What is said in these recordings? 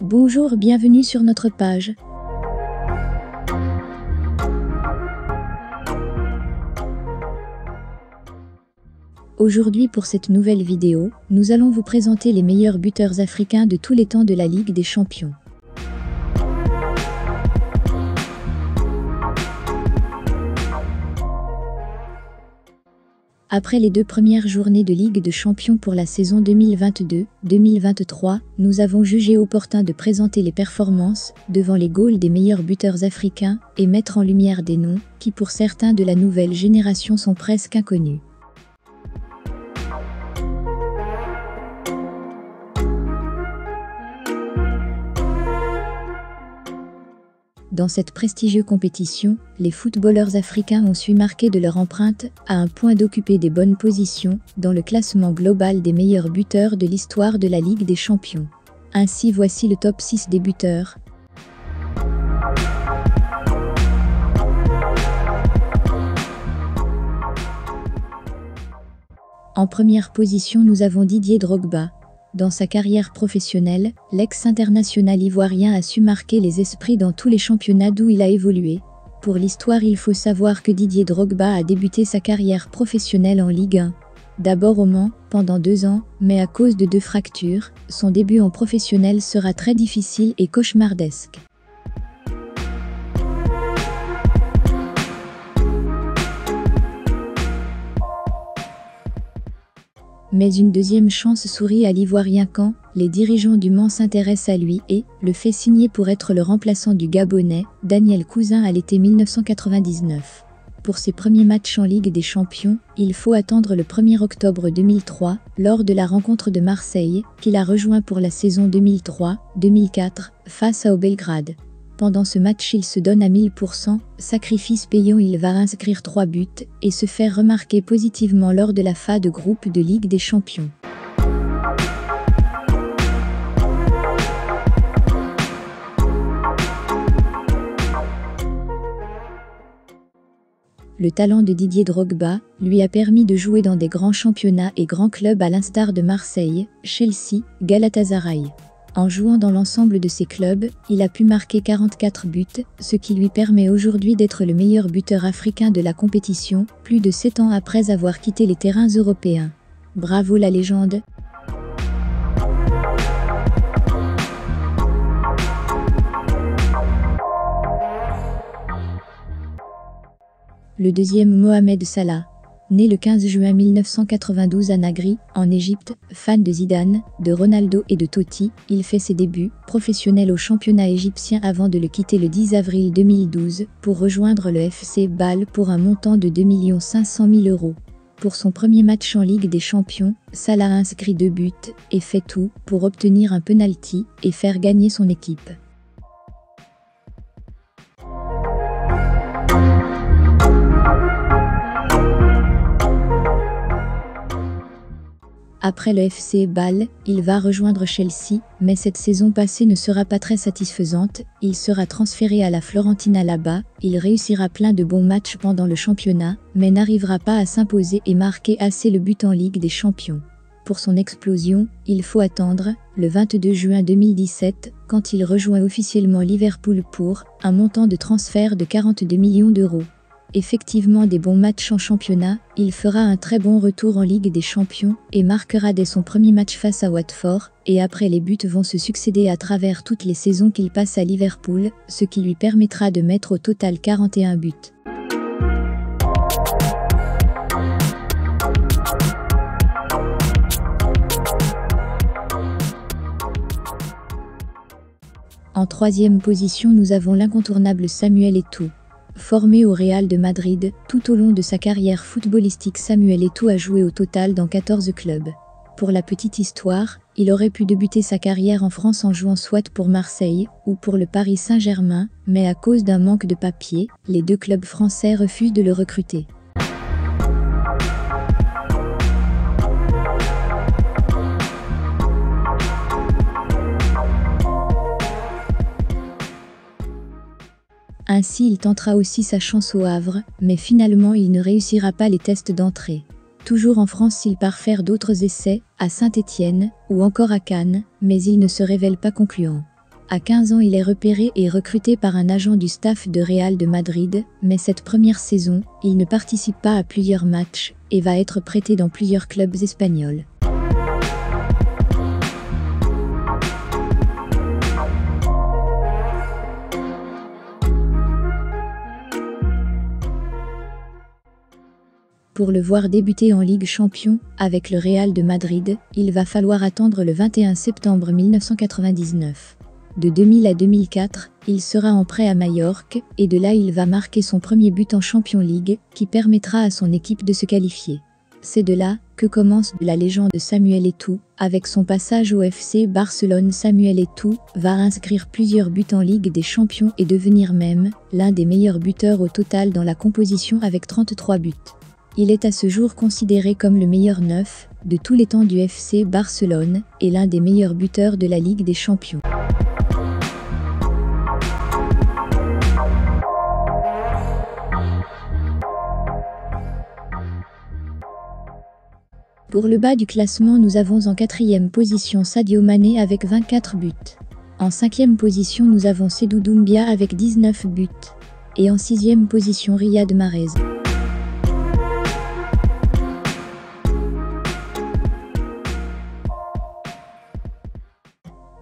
Bonjour, bienvenue sur notre page. Aujourd'hui pour cette nouvelle vidéo, nous allons vous présenter les meilleurs buteurs africains de tous les temps de la Ligue des Champions. Après les 2 premières journées de Ligue des Champions pour la saison 2022-2023, nous avons jugé opportun de présenter les performances devant les goals des meilleurs buteurs africains et mettre en lumière des noms qui pour certains de la nouvelle génération sont presque inconnus. Dans cette prestigieuse compétition, les footballeurs africains ont su marquer de leur empreinte à un point d'occuper des bonnes positions dans le classement global des meilleurs buteurs de l'histoire de la Ligue des Champions. Ainsi voici le top 6 des buteurs. En première position, nous avons Didier Drogba. Dans sa carrière professionnelle, l'ex-international ivoirien a su marquer les esprits dans tous les championnats d'où il a évolué. Pour l'histoire, il faut savoir que Didier Drogba a débuté sa carrière professionnelle en Ligue 1. D'abord au Mans, pendant 2 ans, mais à cause de 2 fractures, son début en professionnel sera très difficile et cauchemardesque. Mais une deuxième chance sourit à l'Ivoirien quand les dirigeants du Mans s'intéressent à lui et le fait signer pour être le remplaçant du Gabonais, Daniel Cousin à l'été 1999. Pour ses premiers matchs en Ligue des Champions, il faut attendre le 1er octobre 2003, lors de la rencontre de Marseille, qu'il a rejoint pour la saison 2003-2004, face à Belgrade. Pendant ce match, il se donne à 1000%, sacrifice payant, il va inscrire 3 buts et se faire remarquer positivement lors de la phase de groupe de Ligue des Champions. Le talent de Didier Drogba lui a permis de jouer dans des grands championnats et grands clubs à l'instar de Marseille, Chelsea, Galatasaray. En jouant dans l'ensemble de ces clubs, il a pu marquer 44 buts, ce qui lui permet aujourd'hui d'être le meilleur buteur africain de la compétition, plus de 7 ans après avoir quitté les terrains européens. Bravo la légende! Le deuxième, Mohamed Salah. Né le 15 juin 1992 à Nagri, en Égypte, fan de Zidane, de Ronaldo et de Totti, il fait ses débuts professionnels au championnat égyptien avant de le quitter le 10 avril 2012 pour rejoindre le FC Bâle pour un montant de 2 500 000 €. Pour son premier match en Ligue des Champions, Salah a inscrit 2 buts et fait tout pour obtenir un penalty et faire gagner son équipe. Après le FC Bâle, il va rejoindre Chelsea, mais cette saison passée ne sera pas très satisfaisante, il sera transféré à la Fiorentina là-bas, il réussira plein de bons matchs pendant le championnat, mais n'arrivera pas à s'imposer et marquer assez le but en Ligue des Champions. Pour son explosion, il faut attendre le 22 juin 2017, quand il rejoint officiellement Liverpool pour un montant de transfert de 42 millions €. Effectivement des bons matchs en championnat, il fera un très bon retour en Ligue des Champions et marquera dès son premier match face à Watford, et après les buts vont se succéder à travers toutes les saisons qu'il passe à Liverpool, ce qui lui permettra de mettre au total 41 buts. En troisième position, nous avons l'incontournable Samuel Eto'o. Formé au Real de Madrid, tout au long de sa carrière footballistique, Samuel Eto'o a joué au total dans 14 clubs. Pour la petite histoire, il aurait pu débuter sa carrière en France en jouant soit pour Marseille ou pour le Paris Saint-Germain, mais à cause d'un manque de papier, les 2 clubs français refusent de le recruter. Ainsi, il tentera aussi sa chance au Havre, mais finalement il ne réussira pas les tests d'entrée. Toujours en France, il part faire d'autres essais, à Saint-Étienne, ou encore à Cannes, mais il ne se révèle pas concluant. À 15 ans, il est repéré et recruté par un agent du staff de Real de Madrid, mais cette première saison, il ne participe pas à plusieurs matchs et va être prêté dans plusieurs clubs espagnols. Pour le voir débuter en Ligue Champions avec le Real de Madrid, il va falloir attendre le 21 septembre 1999. De 2000 à 2004, il sera en prêt à Majorque et de là il va marquer son premier but en Champions League qui permettra à son équipe de se qualifier. C'est de là que commence la légende de Samuel Eto'o. Avec son passage au FC Barcelone, Samuel Eto'o va inscrire plusieurs buts en Ligue des Champions et devenir même l'un des meilleurs buteurs au total dans la composition avec 33 buts. Il est à ce jour considéré comme le meilleur neuf de tous les temps du FC Barcelone et l'un des meilleurs buteurs de la Ligue des Champions. Pour le bas du classement, nous avons en 4e position Sadio Mané avec 24 buts. En 5e position, nous avons Seydou Doumbia avec 19 buts. Et en 6e position, Riyad Mahrez.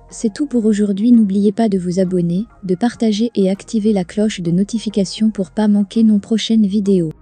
C'est tout pour aujourd'hui, n'oubliez pas de vous abonner, de partager et activer la cloche de notification pour pas manquer nos prochaines vidéos.